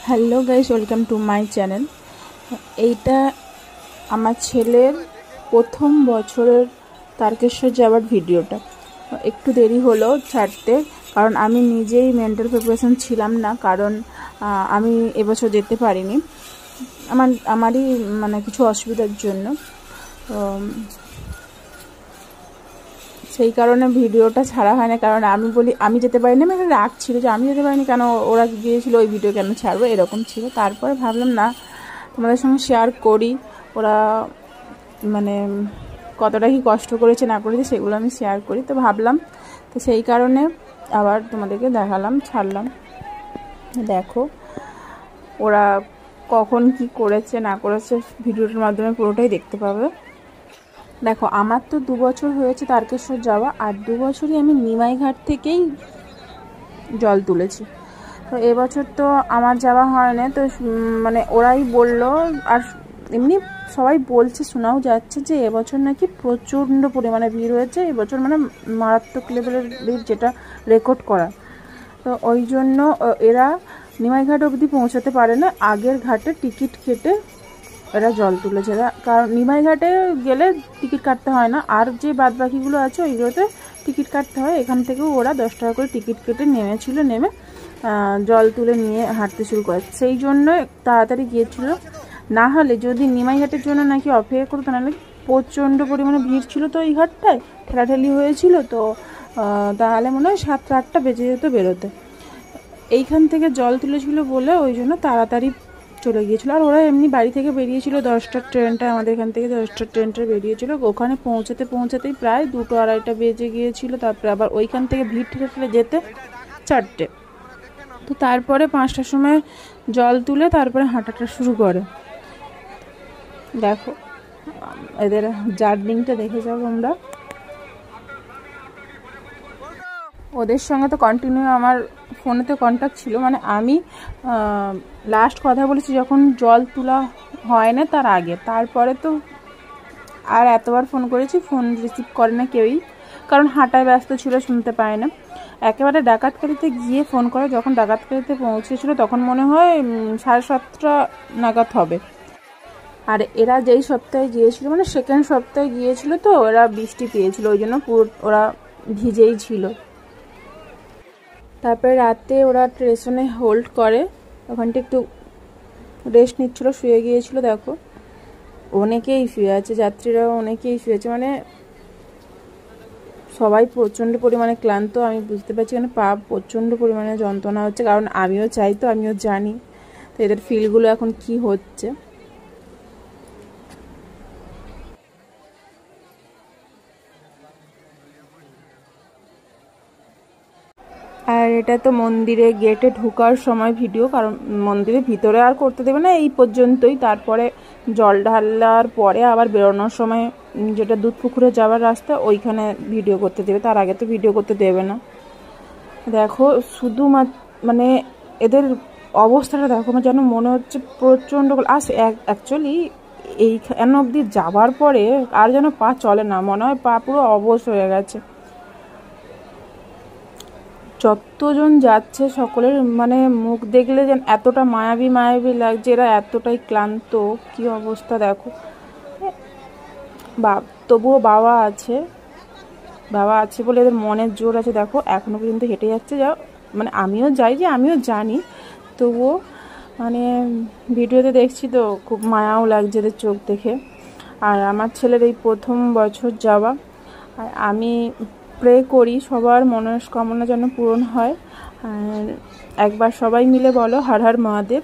Hello guys, welcome to my channel. এইটা আমার ছেলের প্রথম বছরের তারকেশ্বর যাওয়ার ভিডিওটা। একটু দেরি হলো ছাড়তে, কারণ আমি নিজেই মেন্টাল প্রিপারেশন ছিলাম না, কারণ আমি এবছর যেতে পারিনি আমারই মানে কিছু অসুবিধার জন্য। সেই কারণে ভিডিওটা ছাড়া হয় না, কারণ আমি বলি আমি যেতে পারিনি, মানে রাগ ছিল যে আমি যেতে পারিনি কেন, ওরা গিয়েছিল ওই ভিডিও কেন ছাড়বো, এরকম ছিল। তারপরে ভাবলাম না, তোমাদের সঙ্গে শেয়ার করি ওরা মানে কতটা কি কষ্ট করেছে না করেছে সেগুলো আমি শেয়ার করি, তো ভাবলাম, তো সেই কারণে আবার তোমাদেরকে দেখালাম, ছাড়লাম। দেখো ওরা কখন কি করেছে না করেছে ভিডিওটার মাধ্যমে পুরোটাই দেখতে পাবে। দেখো, আমার তো 2 বছর হয়েছে তারকেশ্বর যাওয়া, আর 2 বছরই আমি নিমাই ঘাট থেকেই জল তুলেছি। তো এবছর তো আমার যাওয়া হয় না, তো মানে ওরাই বললো, আর এমনি সবাই বলছে, শোনাও যাচ্ছে যে এবছর নাকি প্রচণ্ড পরিমাণে ভিড় হয়েছে, এবছর মানে মারাত্মক লেভেলের ভিড়, যেটা রেকর্ড করা। তো ওই জন্য এরা নিমাই ঘাট অবধি পৌঁছাতে পারে না, আগের ঘাটে টিকিট কেটে এরা জল তুলেছে। কারণ নিমাই ঘাটে গেলে টিকিট কাটতে হয় না, আর যে বাদ বাকিগুলো আছে ওইগুলোতে টিকিট কাটতে হয়। এখান থেকেও ওরা 10 টাকা করে টিকিট কেটে নেমেছিল, নেমে জল তুলে নিয়ে হাঁটতে শুরু করে, সেই জন্য তাড়াতাড়ি গিয়েছিল। না হলে যদি নিমাই ঘাটের জন্য নাকি অপেক্ষা করতো, নাহলে প্রচণ্ড পরিমাণে ভিড় ছিল তো এই ঘাটটায়, ঠেলাঠেলি হয়েছিল, তো তাহলে মনে হয় 7-8টা বেজে যেত বেরোতে। এইখান থেকে জল তুলেছিল বলে ওই জন্য তাড়াতাড়ি চলে গিয়েছিলো। আর ওরা এমনি বাড়ি থেকে বেরিয়েছিল 10টার ট্রেনটা, আমাদের এখান থেকে 10টার ট্রেনটা বেরিয়েছিল, ওখানে পৌঁছাতেই প্রায় 2-2-2:30 বেজে গিয়েছিল। তারপরে আবার ওইখান থেকে ভিড় ঠেলে যেতে 4টে, তো তারপরে 5টার সময় জল তুলে তারপরে হাঁটাটা শুরু করে। দেখো এদের জার্নিংটা দেখে যাবো আমরা। ওদের সঙ্গে তো কন্টিনিউ আমার ফোনেতে কন্ট্যাক্ট ছিল, মানে আমি লাস্ট কথা বলেছি যখন জল তোলা হয় না তার আগে, তারপরে তো আর এতবার ফোন করেছি, ফোন রিসিভ করে না কেউই, কারণ হাঁটায় ব্যস্ত ছিল, শুনতে পায় না। একেবারে ডাকাতকালিতে গিয়ে ফোন করে, যখন ডাকাতকালিতে পৌঁছেছিল তখন মনে হয় 7:30 নাগাদ হবে। আর এরা যেই সপ্তাহে গিয়েছিল, মানে সেকেন্ড সপ্তাহে গিয়েছিল, তো ওরা বৃষ্টি পেয়েছিল, ওই জন্য পুরো ওরা ভিজেই ছিল। তারপরে রাতে ওরা স্টেশনে হোল্ড করে, ওখানটা একটু রেস্ট নিচ্ছিল, শুয়ে গিয়েছিল। দেখো অনেকেই শুয়ে আছে, যাত্রীরাও অনেকেই শুয়েছে, মানে সবাই প্রচণ্ড পরিমাণে ক্লান্ত। আমি বুঝতে পারছি মানে পা প্রচণ্ড পরিমাণে যন্ত্রণা হচ্ছে, কারণ আমিও চাই, তো আমিও জানি তো এদের ফিলগুলো এখন কি হচ্ছে। আর এটা তো মন্দিরে গেটে ঢোকার সময় ভিডিও, কারণ মন্দিরের ভিতরে আর করতে দেবে না, এই পর্যন্তই। তারপরে জল ঢালার পরে আবার বেরোনোর সময়, যেটা দুধ পুকুরে যাওয়ার রাস্তা, ওইখানে ভিডিও করতে দেবে, তার আগে তো ভিডিও করতে দেবে না। দেখো শুধু মানে এদের অবস্থাটা দেখো, যেন মনে হচ্ছে প্রচণ্ড। আর অ্যাকচুয়ালি এইখান অবধি যাবার পরে আর যেন পা চলে না, মনে হয় পা পুরো অবশ হয়ে গেছে। যতজন যাচ্ছে সকলের মানে মুখ দেখলে যেন এতটা মায়াবী মায়াবী লাগছে, এরা এতটাই ক্লান্ত, কি অবস্থা দেখো। তবুও বাবা আছে বলে এদের মনের জোর আছে। দেখো এখনো পর্যন্ত হেঁটে যাচ্ছে, যা মানে আমিও যাই, যে আমিও জানি, তবুও মানে ভিডিওতে দেখছি তো খুব মায়াও লাগছে এদের চোখ দেখে। আর আমার ছেলের এই প্রথম বছর যাওয়া, আর আমি প্রে করি সবার মনস্কামনা যেন পূরণ হয়। আর একবার সবাই মিলে বলো, হর হর মহাদেব।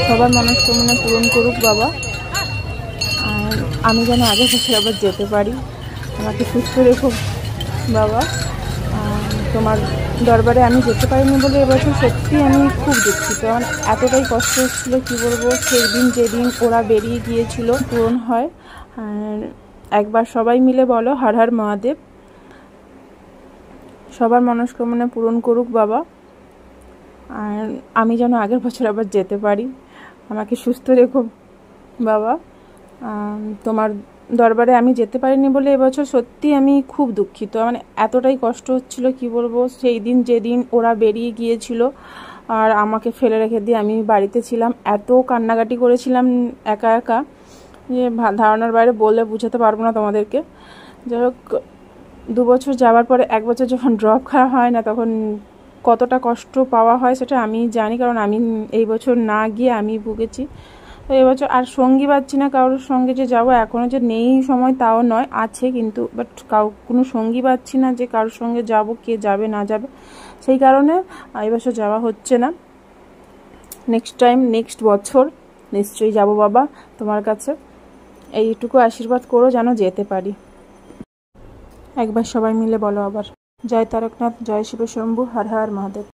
সবার মনস্কামনা পূরণ করুক বাবা, আর আমি যেন আগে বছর আবার যেতে পারি। আমাকে সুস্থ রেখো বাবা। তোমার দরবারে আমি যেতে পারিনি বলে এবছর সত্যি আমি খুব দুঃখিত, কারণ এতটাই কষ্ট হচ্ছিলো, কী বলবো। সেই দিন যেদিন ওরা বেরিয়ে গিয়েছিল পূরণ হয়। আর একবার সবাই মিলে বলো, হর হর মহাদেব। সবার মনস্কামনা পূরণ করুক বাবা, আর আমি যেন আগের বছর আবার যেতে পারি। আমাকে সুস্থ রেখো বাবা। তোমার দরবারে আমি যেতে পারিনি বলে এবছর সত্যি আমি খুব দুঃখিত। মানে এতটাই কষ্ট হচ্ছিল কি বলবো। সেই দিন যেদিন ওরা বেরিয়ে গিয়েছিল আর আমাকে ফেলে রেখে দিয়ে আমি বাড়িতে ছিলাম, এত কান্নাকাটি করেছিলাম একা একা যে ধারণার বাইরে, বলে বুঝাতে পারবো না তোমাদেরকে। যাই হোক, 2 বছর যাওয়ার পরে 1 বছর যখন ড্রপ খাওয়া হয় না, তখন কতটা কষ্ট পাওয়া হয় সেটা আমি জানি, কারণ আমি এই বছর না গিয়ে আমি ভুগেছি। তো এবছর আর সঙ্গী পাচ্ছি না কারোর সঙ্গে যে যাব, এখনও যে নেই সময় তাও নয়, আছে কিন্তু, বাট কোনো সঙ্গী পাচ্ছি না যে কারোর সঙ্গে যাব, কে যাবে না যাবে, সেই কারণে এবছর যাওয়া হচ্ছে না। নেক্সট টাইম, নেক্সট বছর নিশ্চয়ই যাব বাবা তোমার কাছে। এইটুকু আশীর্বাদ করো যেন যেতে পারি। একবার সবাই মিলে বলো আবার, জয় তারকনাথ, জয় শিব শম্ভু, হর হর মহাদেব।